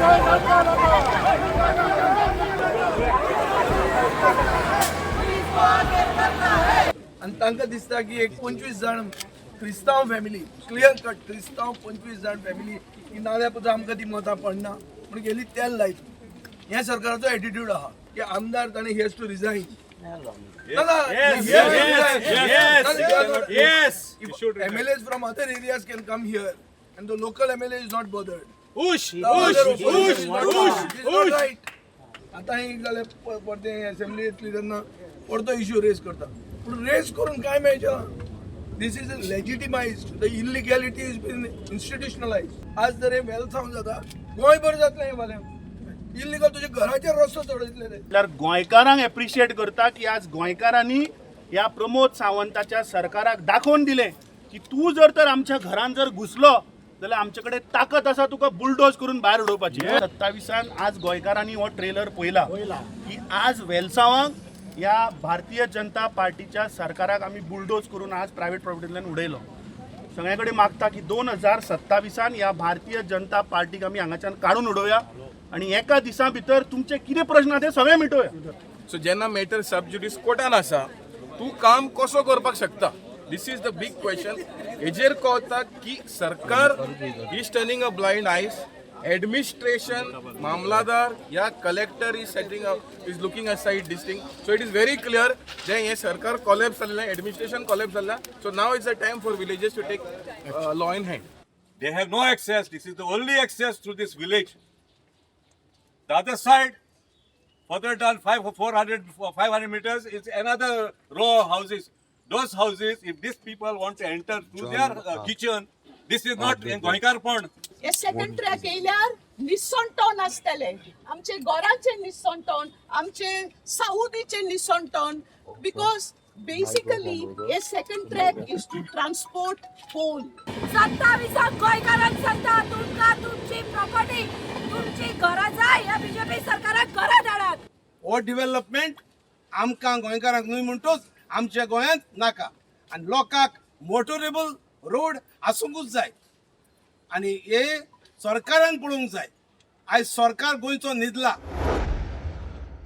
आणि तांकां दिसता की एक 25 जण क्रिस्तांव फॅमिली क्लियर कट क्रिस्तांव 25 जण फॅमिली की नाल्यार पुजा आमकां ती मतां पडना म्हणून गेली तेल लायत ह्या सरकाराचो एटिट्यूड आहा की आमदार ताणें he has to resign MLAs from other areas can come here and the local MLA is not bothered. Right. आता एक जाले परते असेंब्लीतली जेन्ना परतो इश्यू रेज करता पूण रेज करून काय मेळचें दिस is legitimised the इलिगॅलिटी is bin इन्स्टिट्यूशनलाइज्ड आज जर हे वेलसांव जाता गोंयभर जातलें हे फाल्यां इल्लीगल तुझ्या घराचेर रस्तो चडयतले रे जाल्यार गोंयकारांक एप्रिशिएट करता की आज गोंयकारांनी ह्या प्रमोद सावंताच्या सरकाराक दाखोवन दिले की तू जर तर आमच्या घरान जर घुसलो जाल्यार आमचे कडेन ताकद आसा तुका बुलडोज करून भायर उडोवपाची 27 आज गोंयकारांनी हो ट्रेलर पळयला की आज वेलसांवाक ह्या भारतीय जनता पार्टीच्या सरकाराक आमी बुलडोज करून आज प्रायव्हेट प्रॉपर्टींतल्यान उडयलो सगळे कडेन मागता की 2027 ह्या भारतीय जनता पार्टीक आमी हांगाच्यान काडून उडोवया आणि एका दिसा भितर तुमचे कितें प्रश्न आहा ते सगळे मिटोवया. सो जेन्ना मॅटर सब जुडिस कोर्टान आसा तूं काम कसो करपाक शकता this is the big question हेजेर कळटा की सरकार is turning a blind eyes administration मामलादार या collector is looking aside this thing so it is very clear जे हे सरकार कॉलेप्स जाल्लें एडमिनिस्ट्रेशन कॉलेप्स जाल्लें so now is the time for villages to take law in hand. They have no access. This is the only access to this village. The other side, further down 500 meters, is another row of houses. Those houses, if these people want to enter through their kitchen, this is not in Goikarpon. हे second track येयल्यार निसंटोन आसतले आमचे गोरांचे निसंटोन आमचे साऊदीचे निसंटोन बिकॉज बेसिकली हे second track is to transport coal 27 गोंयकारांक सांगता तुमकां तुमची प्रॉपर्टी तुमची घरां जाय ह्या बीजेपी सरकाराक घरां धाडात. हो डेव्हलपमेंट आमकां गोंयकारांक न्हय म्हणटूच आमच्या गोंयांत नाका आनी लोकांक मोटोरेबल रोड आसूंकूच जाय आनी हे सरकारान पळोवंक जाय. आयज सरकार गोंयचो न्हिदला